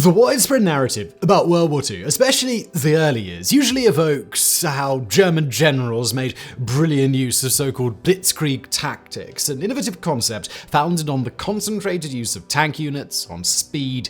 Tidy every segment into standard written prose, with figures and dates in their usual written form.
The widespread narrative about World War II, especially the early years, usually evokes how German generals made brilliant use of so-called Blitzkrieg tactics, an innovative concept founded on the concentrated use of tank units, on speed,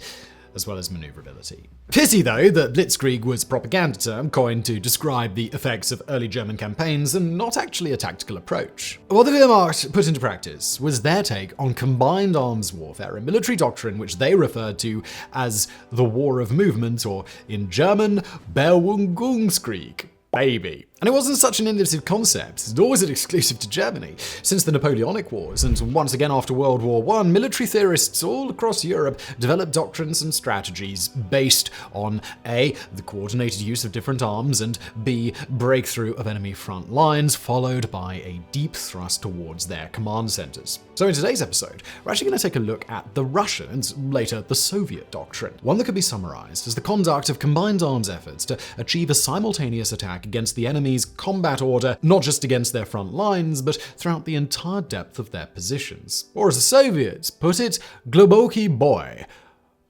as well as maneuverability. Pity, though, that Blitzkrieg was a propaganda term coined to describe the effects of early German campaigns and not actually a tactical approach. What the Wehrmacht put into practice was their take on combined arms warfare, a military doctrine which they referred to as the War of Movement, or in German, Bewegung baby. And it wasn't such an innovative concept, nor was it exclusive to Germany. Since the Napoleonic Wars, and once again after World War I, military theorists all across Europe developed doctrines and strategies based on A, the coordinated use of different arms, and B, breakthrough of enemy front lines, followed by a deep thrust towards their command centers. So in today's episode, we're actually going to take a look at the Russian and later the Soviet doctrine, one that could be summarized as the conduct of combined arms efforts to achieve a simultaneous attack against the enemy's combat order, not just against their front lines, but throughout the entire depth of their positions. Or as the Soviets put it, Globoki boy,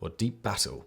or deep battle.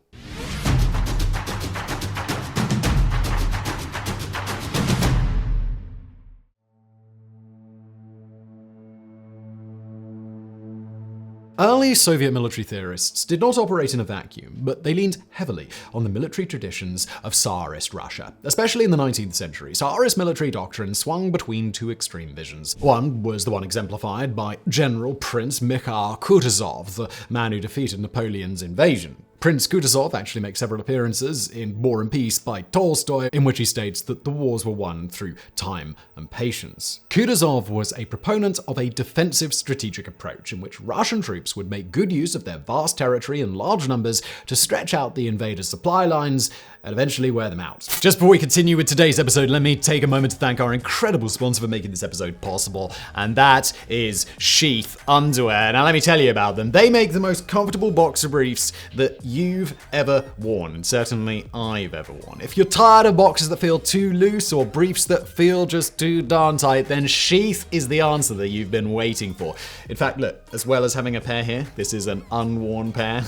Early Soviet military theorists did not operate in a vacuum, but they leaned heavily on the military traditions of Tsarist Russia. Especially in the 19th century, Tsarist military doctrine swung between two extreme visions. One was the one exemplified by General Prince Mikhail Kutuzov, the man who defeated Napoleon's invasion. Prince Kutuzov actually makes several appearances in War and Peace by Tolstoy, in which he states that the wars were won through time and patience. Kutuzov was a proponent of a defensive strategic approach in which Russian troops would make good use of their vast territory and large numbers to stretch out the invaders' supply lines and eventually wear them out. Just before we continue with today's episode, let me take a moment to thank our incredible sponsor for making this episode possible, and that is Sheath Underwear. Now let me tell you about them. They make the most comfortable boxer briefs that you've ever worn, and certainly I've ever worn. If you're tired of boxers that feel too loose or briefs that feel just too darn tight, then Sheath is the answer that you've been waiting for. In fact, look, as well as having a pair here, this is an unworn pair.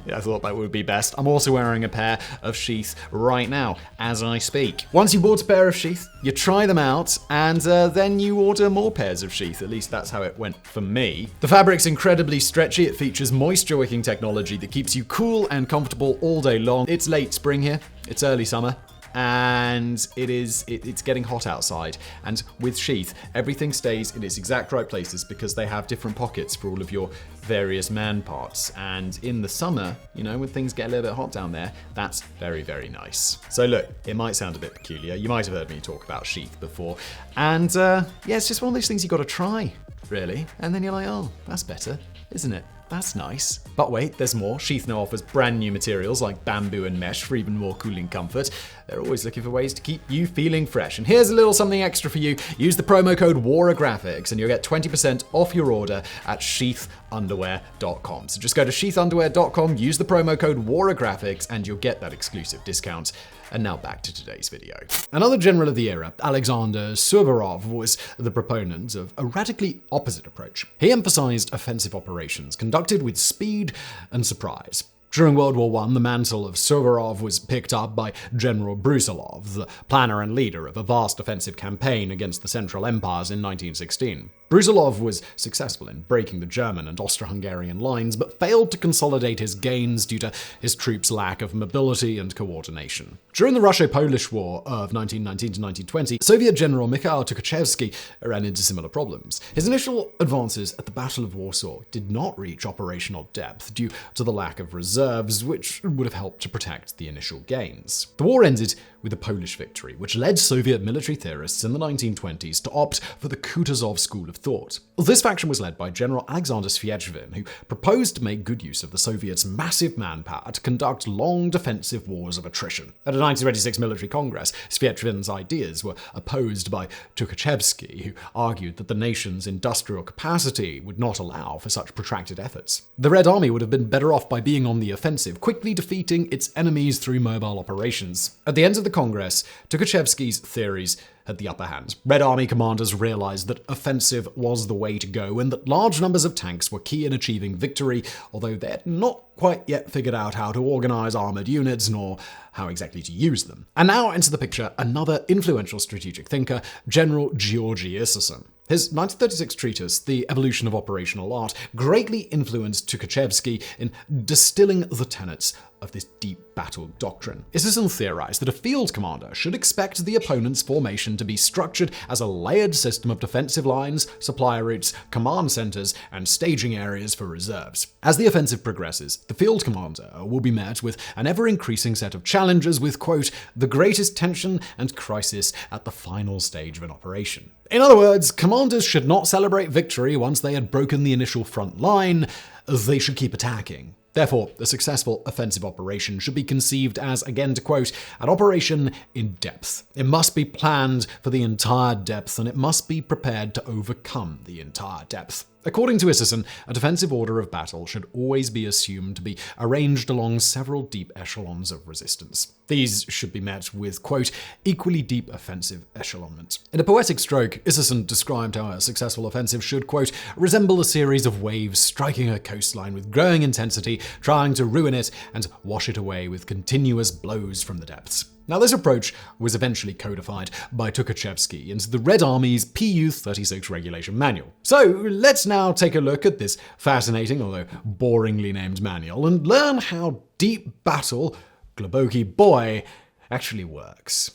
Yeah, I thought that would be best. I'm also wearing a pair of Sheath right now, as I speak. Once you bought a pair of Sheath, you try them out, and then you order more pairs of Sheath. At least that's how it went for me. The fabric's incredibly stretchy. It features moisture-wicking technology that keeps you cool and comfortable all day long. It's late spring here. It's early summer. And it's getting hot outside, and with Sheath everything stays in its exact right places because they have different pockets for all of your various man parts. And in the summer, you know, when things get a little bit hot down there, that's very, very nice. So look, it might sound a bit peculiar, you might have heard me talk about Sheath before, and yeah, it's just one of those things you gotta try, really, and then you're like, oh, that's better, isn't it? That's nice. But wait, there's more. Sheath now offers brand new materials like bamboo and mesh for even more cooling comfort. They're always looking for ways to keep you feeling fresh. And here's a little something extra for you. Use the promo code WARAGRAPHICS and you'll get 20% off your order at sheathunderwear.com. So just go to sheathunderwear.com, use the promo code WARAGRAPHICS, and you'll get that exclusive discount. And now back to today's video. Another general of the era, Alexander Suvorov, was the proponent of a radically opposite approach. He emphasized offensive operations conducted with speed and surprise. During World War I, the mantle of Suvorov was picked up by General Brusilov, the planner and leader of a vast offensive campaign against the Central Empires in 1916. Brusilov was successful in breaking the German and Austro-Hungarian lines, but failed to consolidate his gains due to his troops' lack of mobility and coordination. During the Russo-Polish War of 1919 to 1920, Soviet General Mikhail Tukhachevsky ran into similar problems. His initial advances at the Battle of Warsaw did not reach operational depth due to the lack of reserves, which would have helped to protect the initial gains. The war ended with a Polish victory, which led Soviet military theorists in the 1920s to opt for the Kutuzov school of thought. This faction was led by General Alexander Svietchvin, who proposed to make good use of the Soviets' massive manpower to conduct long defensive wars of attrition. At a 1926 military congress, Svietchvin's ideas were opposed by Tukhachevsky, who argued that the nation's industrial capacity would not allow for such protracted efforts. The Red Army would have been better off by being on the offensive, quickly defeating its enemies through mobile operations. At the end of the Congress, Tukhachevsky's theories had the upper hand. Red Army commanders realized that offensive was the way to go and that large numbers of tanks were key in achieving victory, although they had not quite yet figured out how to organize armored units nor how exactly to use them. And now enter the picture another influential strategic thinker, General Georgy Isserson. His 1936 treatise, The Evolution of Operational Art, greatly influenced Tukhachevsky in distilling the tenets of this deep battle doctrine. Isserson theorized that a field commander should expect the opponent's formation to be structured as a layered system of defensive lines, supply routes, command centers, and staging areas for reserves. As the offensive progresses, the field commander will be met with an ever-increasing set of challenges with, quote, the greatest tension and crisis at the final stage of an operation. In other words, commanders should not celebrate victory once they had broken the initial front line. They should keep attacking. Therefore, a successful offensive operation should be conceived as, again to quote, an operation in depth. It must be planned for the entire depth, and it must be prepared to overcome the entire depth. According to Isserson, a defensive order of battle should always be assumed to be arranged along several deep echelons of resistance. These should be met with, quote, equally deep offensive echelonment. In a poetic stroke, Isserson described how a successful offensive should, quote, resemble a series of waves striking a coastline with growing intensity, trying to ruin it and wash it away with continuous blows from the depths. Now, this approach was eventually codified by Tukhachevsky into the Red Army's PU-36 regulation manual. So let's now take a look at this fascinating, although boringly named manual, and learn how deep battle, Globoki boy, actually works.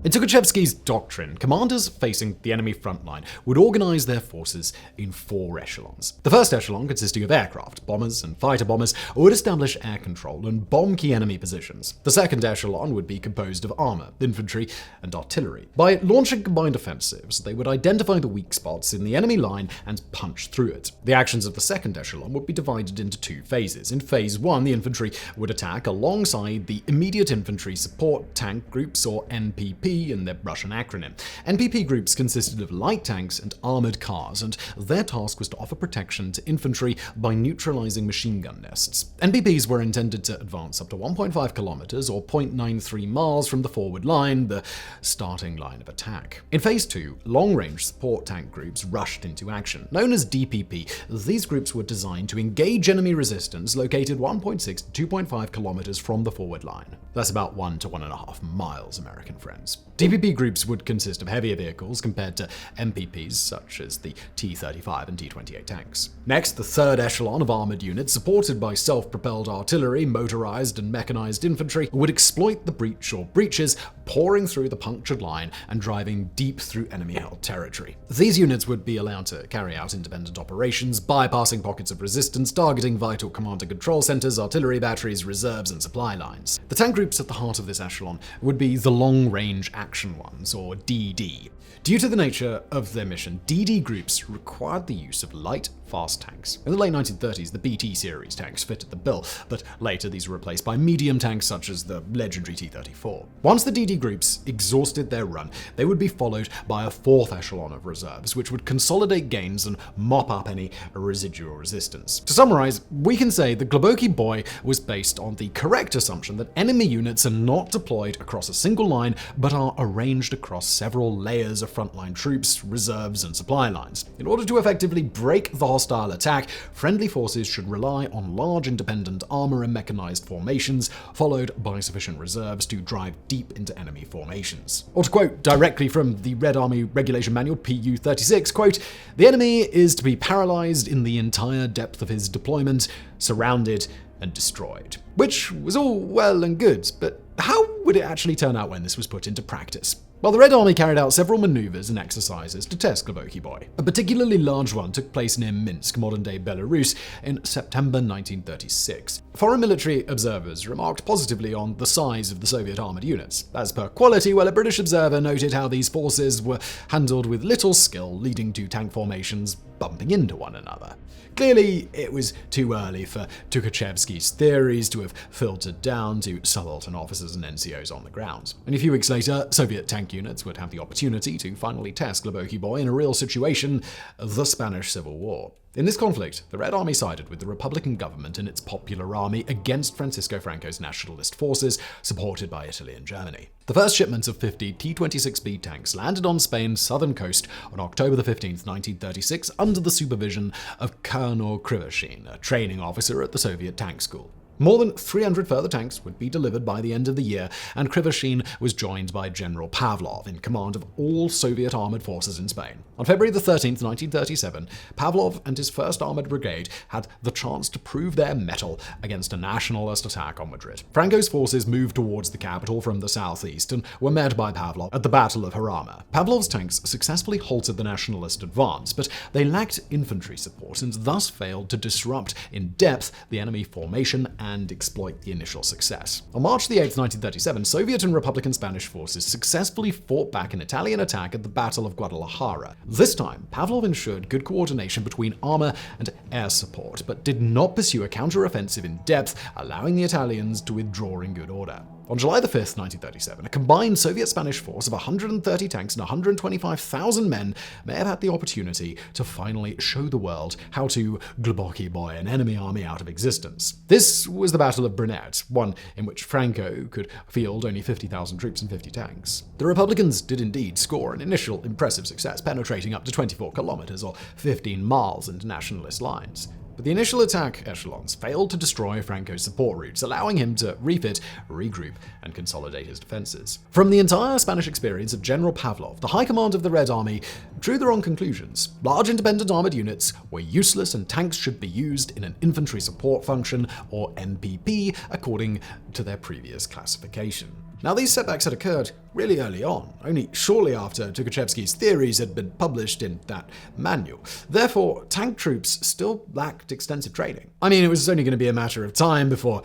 In Tukhachevsky's doctrine, commanders facing the enemy front line would organize their forces in 4 echelons. The first echelon, consisting of aircraft, bombers, and fighter bombers, would establish air control and bomb key enemy positions. The second echelon would be composed of armor, infantry, and artillery. By launching combined offensives, they would identify the weak spots in the enemy line and punch through it. The actions of the second echelon would be divided into 2 phases. In phase 1, the infantry would attack alongside the immediate infantry support tank groups, or NPP, in their Russian acronym. NPP groups consisted of light tanks and armored cars, and their task was to offer protection to infantry by neutralizing machine gun nests. NPPs were intended to advance up to 1.5 kilometers or 0.93 miles from the forward line, the starting line of attack. In phase 2, long-range support tank groups rushed into action. Known as DPP, these groups were designed to engage enemy resistance located 1.6 to 2.5 kilometers from the forward line. That's about 1 to 1.5 miles, American friends. DPP groups would consist of heavier vehicles compared to MPPs, such as the T-35 and T-28 tanks. Next, the third echelon of armored units, supported by self-propelled artillery, motorized and mechanized infantry, would exploit the breach or breaches, pouring through the punctured line and driving deep through enemy-held territory. These units would be allowed to carry out independent operations, bypassing pockets of resistance, targeting vital command and control centers, artillery batteries, reserves, and supply lines. The tank groups at the heart of this echelon would be the long-range action ones, or DD. Due to the nature of their mission, DD groups required the use of light, fast tanks. In the late 1930s, the BT series tanks fitted the bill, but later these were replaced by medium tanks such as the legendary T-34. Once the DD groups exhausted their run, they would be followed by a 4th echelon of reserves, which would consolidate gains and mop up any residual resistance. To summarize, we can say the Globoki boy was based on the correct assumption that enemy units are not deployed across a single line, but are arranged across several layers of frontline troops, reserves, and supply lines. In order to effectively break the hostile attack, friendly forces should rely on large independent armor and mechanized formations, followed by sufficient reserves to drive deep into enemy formations. Or to quote directly from the Red Army Regulation Manual PU-36, quote, the enemy is to be paralyzed in the entire depth of his deployment, surrounded and destroyed. Which was all well and good, but how would it actually turn out when this was put into practice? Well, the Red Army carried out several maneuvers and exercises to test Globoki boy. A particularly large one took place near Minsk, modern-day Belarus, in September 1936. Foreign military observers remarked positively on the size of the Soviet armored units. As per quality, while a British observer noted how these forces were handled with little skill, leading to tank formations bumping into one another. Clearly, it was too early for Tukhachevsky's theories to have filtered down to subaltern officers and NCOs on the ground. And a few weeks later, Soviet tank units would have the opportunity to finally test Gleboki Boy in a real situation, the Spanish Civil War. In this conflict, the Red Army sided with the Republican government and its Popular Army against Francisco Franco's nationalist forces, supported by Italy and Germany. The first shipment of 50 T-26B tanks landed on Spain's southern coast on October 15, 1936, under the supervision of Colonel Krivoshin, a training officer at the Soviet Tank School. More than 300 further tanks would be delivered by the end of the year, and Krivoshin was joined by General Pavlov in command of all Soviet armored forces in Spain. On February 13, 1937, Pavlov and his 1st Armored Brigade had the chance to prove their mettle against a nationalist attack on Madrid. Franco's forces moved towards the capital from the southeast and were met by Pavlov at the Battle of Jarama. Pavlov's tanks successfully halted the nationalist advance, but they lacked infantry support and thus failed to disrupt in depth the enemy formation and exploit the initial success. On March 8, 1937, Soviet and Republican Spanish forces successfully fought back an Italian attack at the Battle of Guadalajara. This time, Pavlov ensured good coordination between armor and air support, but did not pursue a counter-offensive in depth, allowing the Italians to withdraw in good order. On July 5, 1937, a combined Soviet-Spanish force of 130 tanks and 125,000 men may have had the opportunity to finally show the world how to Gleboki Boy an enemy army out of existence. This was the Battle of Brunete, one in which Franco could field only 50,000 troops and 50 tanks. The Republicans did indeed score an initial impressive success, penetrating up to 24 kilometers or 15 miles into nationalist lines. But the initial attack echelons failed to destroy Franco's support routes, allowing him to refit, regroup, and consolidate his defenses. From the entire Spanish experience of General Pavlov, the High Command of the Red Army drew the wrong conclusions. Large independent armored units were useless and tanks should be used in an infantry support function, or NPP, according to their previous classification. Now, these setbacks had occurred really early on, only shortly after Tukhachevsky's theories had been published in that manual. Therefore, tank troops still lacked extensive training. I mean, it was only going to be a matter of time before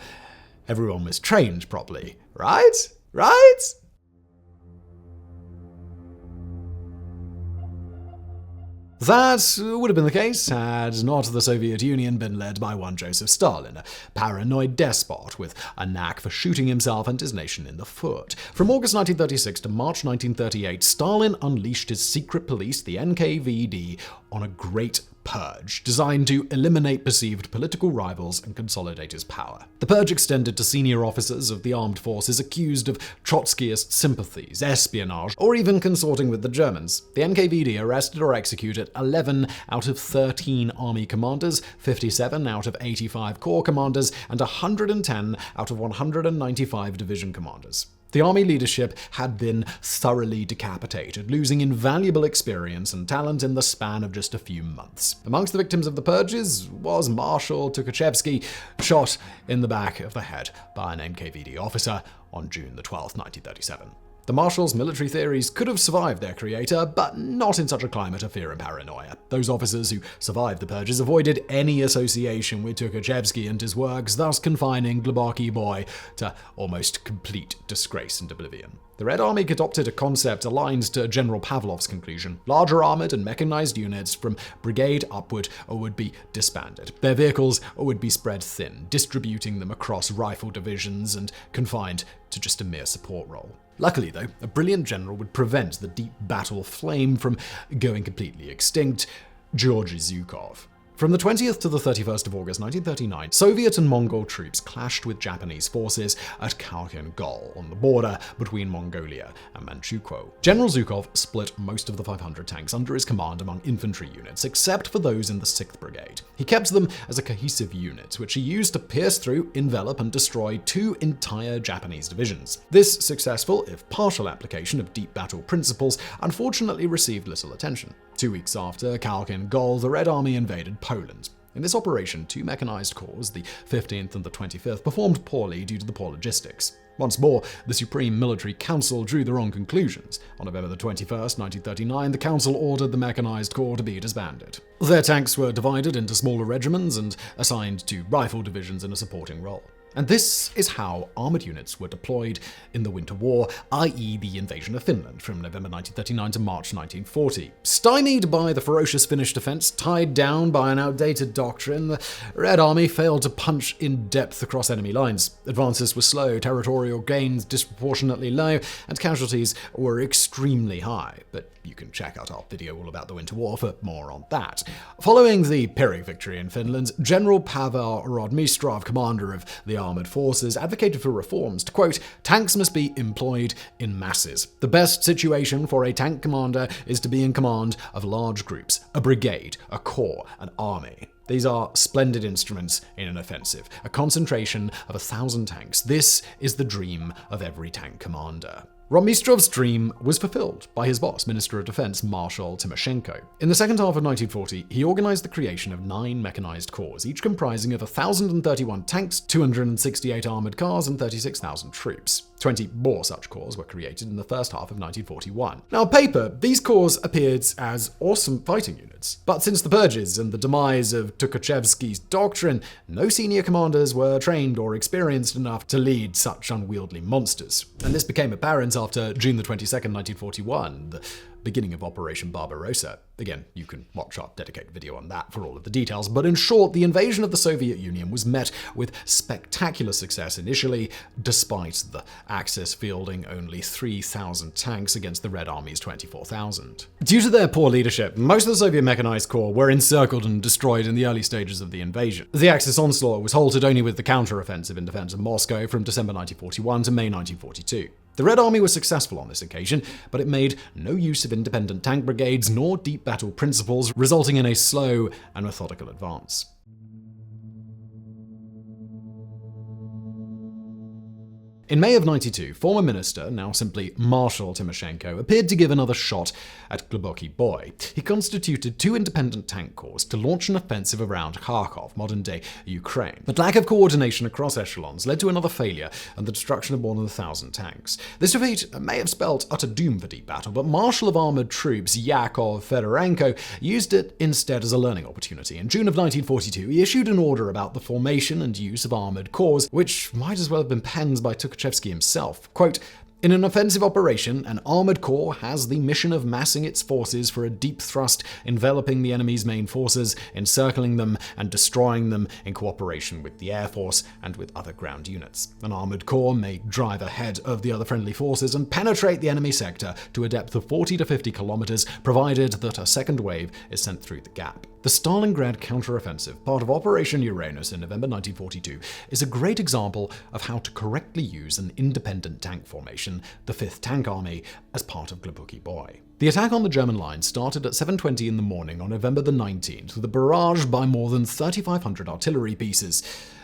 everyone was trained properly, right? Right? That would have been the case had not the Soviet Union been led by one Joseph Stalin, a paranoid despot with a knack for shooting himself and his nation in the foot. From August 1936 to March 1938, Stalin unleashed his secret police, the NKVD, on a great purge designed to eliminate perceived political rivals and consolidate his power. The purge extended to senior officers of the armed forces accused of Trotskyist sympathies, espionage, or even consorting with the Germans. The NKVD arrested or executed 11 out of 13 army commanders, 57 out of 85 corps commanders, and 110 out of 195 division commanders. The army leadership had been thoroughly decapitated, losing invaluable experience and talent in the span of just a few months. Amongst the victims of the purges was Marshal Tukhachevsky, shot in the back of the head by an NKVD officer on June 12, 1937. The Marshal's military theories could have survived their creator, but not in such a climate of fear and paranoia. Those officers who survived the purges avoided any association with Tukhachevsky and his works, thus confining Gleboki Boy to almost complete disgrace and oblivion. The Red Army adopted a concept aligned to General Pavlov's conclusion. Larger armored and mechanized units from brigade upward would be disbanded. Their vehicles would be spread thin, distributing them across rifle divisions and confined to just a mere support role. Luckily, though, a brilliant general would prevent the deep battle flame from going completely extinct: Georgy Zhukov. From the 20th to the 31st of August 1939, Soviet and Mongol troops clashed with Japanese forces at Khalkhin Gol on the border between Mongolia and Manchukuo. General Zhukov split most of the 500 tanks under his command among infantry units, except for those in the 6th Brigade. He kept them as a cohesive unit, which he used to pierce through, envelop, and destroy 2 entire Japanese divisions. This successful, if partial, application of deep battle principles unfortunately received little attention. 2 weeks after Khalkhin Gol, the Red Army invaded Poland. In this operation, 2 mechanized corps, the 15th and the 25th, performed poorly due to the poor logistics. Once more, the Supreme Military Council drew the wrong conclusions. On November 21st, 1939, the council ordered the mechanized corps to be disbanded. Their tanks were divided into smaller regiments and assigned to rifle divisions in a supporting role. And this is how armoured units were deployed in the Winter War, i.e. the invasion of Finland from November 1939 to March 1940. Stymied by the ferocious Finnish defence, tied down by an outdated doctrine, the Red Army failed to punch in depth across enemy lines. Advances were slow, territorial gains disproportionately low, and casualties were extremely high. But you can check out our video all about the Winter War for more on that. Following the Pyrrhic victory in Finland, General Pavel Rodmistrov, commander of the armoured forces, advocated for reforms to, quote, "Tanks must be employed in masses. The best situation for a tank commander is to be in command of large groups, a brigade, a corps, an army. These are splendid instruments in an offensive, a concentration of 1,000 tanks. This is the dream of every tank commander." Rodmistrov's dream was fulfilled by his boss, Minister of Defense Marshal Timoshenko. In the second half of 1940, he organized the creation of 9 mechanized corps, each comprising of 1,031 tanks, 268 armored cars, and 36,000 troops. 20 more such corps were created in the first half of 1941. Now, on paper, these corps appeared as awesome fighting units. But since the purges and the demise of Tukhachevsky's doctrine, no senior commanders were trained or experienced enough to lead such unwieldy monsters. And this became apparent after June the 22nd, 1941, the beginning of Operation Barbarossa. Again, you can watch our dedicated video on that for all of the details, but in short, the invasion of the Soviet Union was met with spectacular success initially, despite the Axis fielding only 3,000 tanks against the Red Army's 24,000. Due to their poor leadership, most of the Soviet mechanized corps were encircled and destroyed in the early stages of the invasion. The Axis onslaught was halted only with the counter-offensive in defense of Moscow from December 1941 to May 1942. The Red Army was successful on this occasion, but it made no use of independent tank brigades nor deep battle principles, resulting in a slow and methodical advance. In May of 92, former minister, now simply Marshal Timoshenko, appeared to give another shot at Gluboký Boy. He constituted 2 independent tank corps to launch an offensive around Kharkov, modern-day Ukraine. But lack of coordination across echelons led to another failure and the destruction of more than 1,000 tanks. This defeat may have spelled utter doom for deep battle, but Marshal of Armoured Troops Yakov Fedorenko used it instead as a learning opportunity. In June of 1942, he issued an order about the formation and use of armoured corps, which might as well have been penned by Tukhachevsky himself. Quote, "In an offensive operation, an armored corps has the mission of massing its forces for a deep thrust, enveloping the enemy's main forces, encircling them, and destroying them in cooperation with the Air Force and with other ground units. An armored corps may drive ahead of the other friendly forces and penetrate the enemy sector to a depth of 40 to 50 kilometers, provided that a second wave is sent through the gap." The Stalingrad counteroffensive, part of Operation Uranus in November 1942, is a great example of how to correctly use an independent tank formation, the 5th Tank Army, as part of Gluboký Boy. The attack on the German line started at 7:20 in the morning on November the 19th with a barrage by more than 3,500 artillery pieces.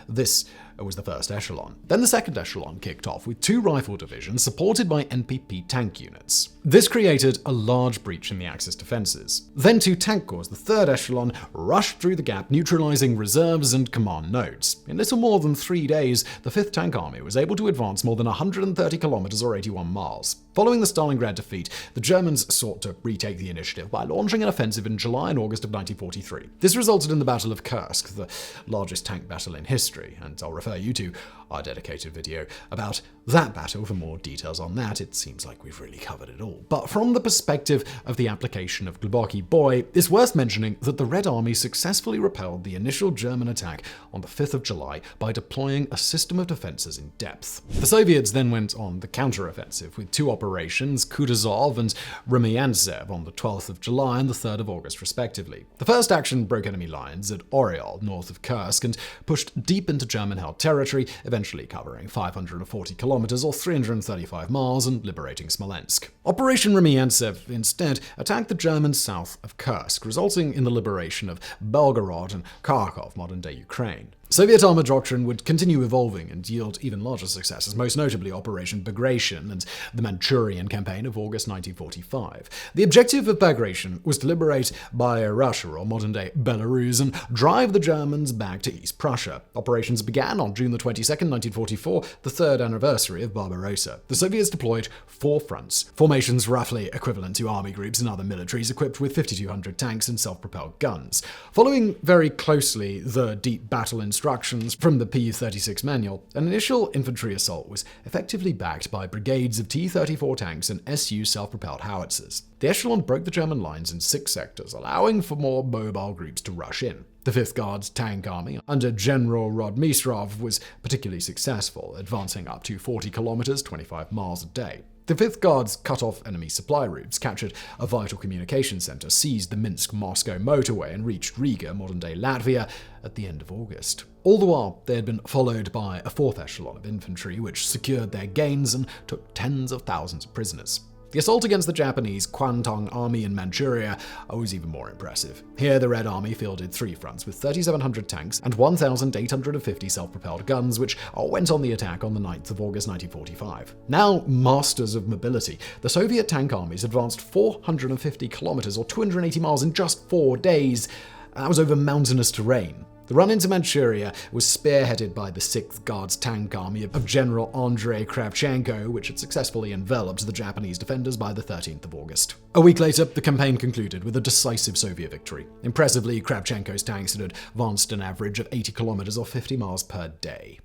This was the first echelon. Then the second echelon kicked off with 2 rifle divisions supported by NPP tank units. This created a large breach in the Axis defenses. Then 2 tank corps, the third echelon, rushed through the gap, neutralizing reserves and command nodes. In little more than 3 days, the 5th Tank Army was able to advance more than 130 kilometers or 81 miles. Following the Stalingrad defeat, the Germans sought to retake the initiative by launching an offensive in July and August of 1943. This resulted in the Battle of Kursk, the largest tank battle in history, and I'll refer you to our dedicated video about that battle for more details on that. It seems like we've really covered it all. But from the perspective of the application of Gluboký Boy, it's worth mentioning that the Red Army successfully repelled the initial German attack on the 5th of July by deploying a system of defenses in depth. The Soviets then went on the counteroffensive with 2 operations, Kutuzov and Rumyantsev, on the 12th of July and the 3rd of August respectively. The first action broke enemy lines at Oryol, north of Kursk, and pushed deep into German-held territory, eventually covering 540 kilometers or 335 miles and liberating Smolensk. Operation Rumyantsev instead attacked the Germans south of Kursk, resulting in the liberation of Belgorod and Kharkov, modern-day Ukraine. Soviet armored doctrine would continue evolving and yield even larger successes, most notably Operation Bagration and the Manchurian Campaign of August 1945. The objective of Bagration was to liberate Byelorussian, or modern-day Belarus, and drive the Germans back to East Prussia. Operations began on June 22nd, 1944, the 3rd anniversary of Barbarossa. The Soviets deployed 4 fronts, formations roughly equivalent to army groups and other militaries equipped with 5,200 tanks and self-propelled guns. Following very closely the deep battle in instructions from the Pu-36 manual, an initial infantry assault was effectively backed by brigades of T-34 tanks and Su self-propelled howitzers. The echelon broke the German lines in 6 sectors, allowing for more mobile groups to rush in. The 5th Guards Tank Army, under General Rodmistrov, was particularly successful, advancing up to 40 kilometers, 25 miles a day. The 5th Guards cut off enemy supply routes, captured a vital communication center, seized the Minsk-Moscow motorway, and reached Riga, modern-day Latvia, at the end of August. All the while, they had been followed by a 4th echelon of infantry, which secured their gains and took tens of thousands of prisoners. The assault against the Japanese Kwantung Army in Manchuria was even more impressive. Here, the Red Army fielded 3 fronts with 3,700 tanks and 1,850 self-propelled guns, which went on the attack on the 9th of August 1945. Now masters of mobility, the Soviet tank armies advanced 450 kilometers or 280 miles in just 4 days. That was over mountainous terrain. The run into Manchuria was spearheaded by the 6th Guards Tank Army of General Andrei Kravchenko, which had successfully enveloped the Japanese defenders by the 13th of August. A week later, the campaign concluded with a decisive Soviet victory. Impressively, Kravchenko's tanks had advanced an average of 80 kilometers or 50 miles per day.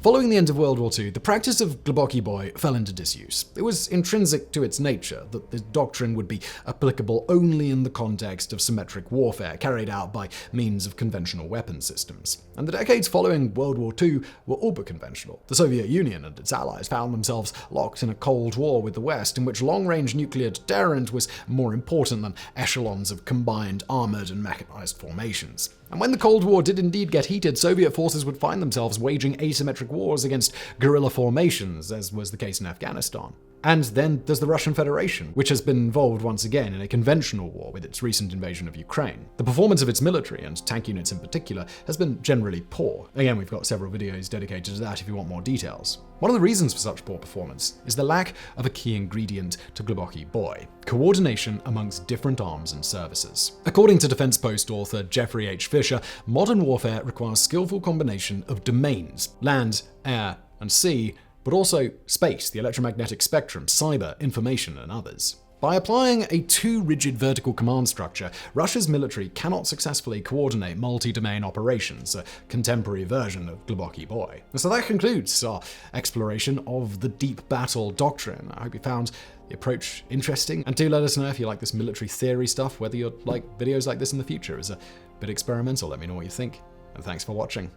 Following the end of World War II, the practice of glboki boi fell into disuse. It was intrinsic to its nature that the doctrine would be applicable only in the context of symmetric warfare carried out by means of conventional weapon systems. And the decades following World War II were all but conventional. The Soviet Union and its allies found themselves locked in a Cold War with the West, in which long-range nuclear deterrent was more important than echelons of combined armored and mechanized formations. And when the Cold War did indeed get heated, Soviet forces would find themselves waging asymmetric wars against guerrilla formations, as was the case in Afghanistan. And then there's the Russian Federation, which has been involved once again in a conventional war with its recent invasion of Ukraine. The performance of its military, and tank units in particular, has been generally poor. Again, we've got several videos dedicated to that if you want more details. One of the reasons for such poor performance is the lack of a key ingredient to glboki boi: coordination amongst different arms and services. According to Defense Post author Jeffrey H. Fisher, modern warfare requires skillful combination of domains, land, air, and sea, but also space, the electromagnetic spectrum, cyber, information, and others. By applying a too rigid vertical command structure, Russia's military cannot successfully coordinate multi-domain operations, a contemporary version of glboki boi. So that concludes our exploration of the deep battle doctrine. I hope you found the approach interesting, and do let us know if you like this military theory stuff, whether you'd like videos like this in the future. It's a bit experimental. Let me know what you think, and thanks for watching.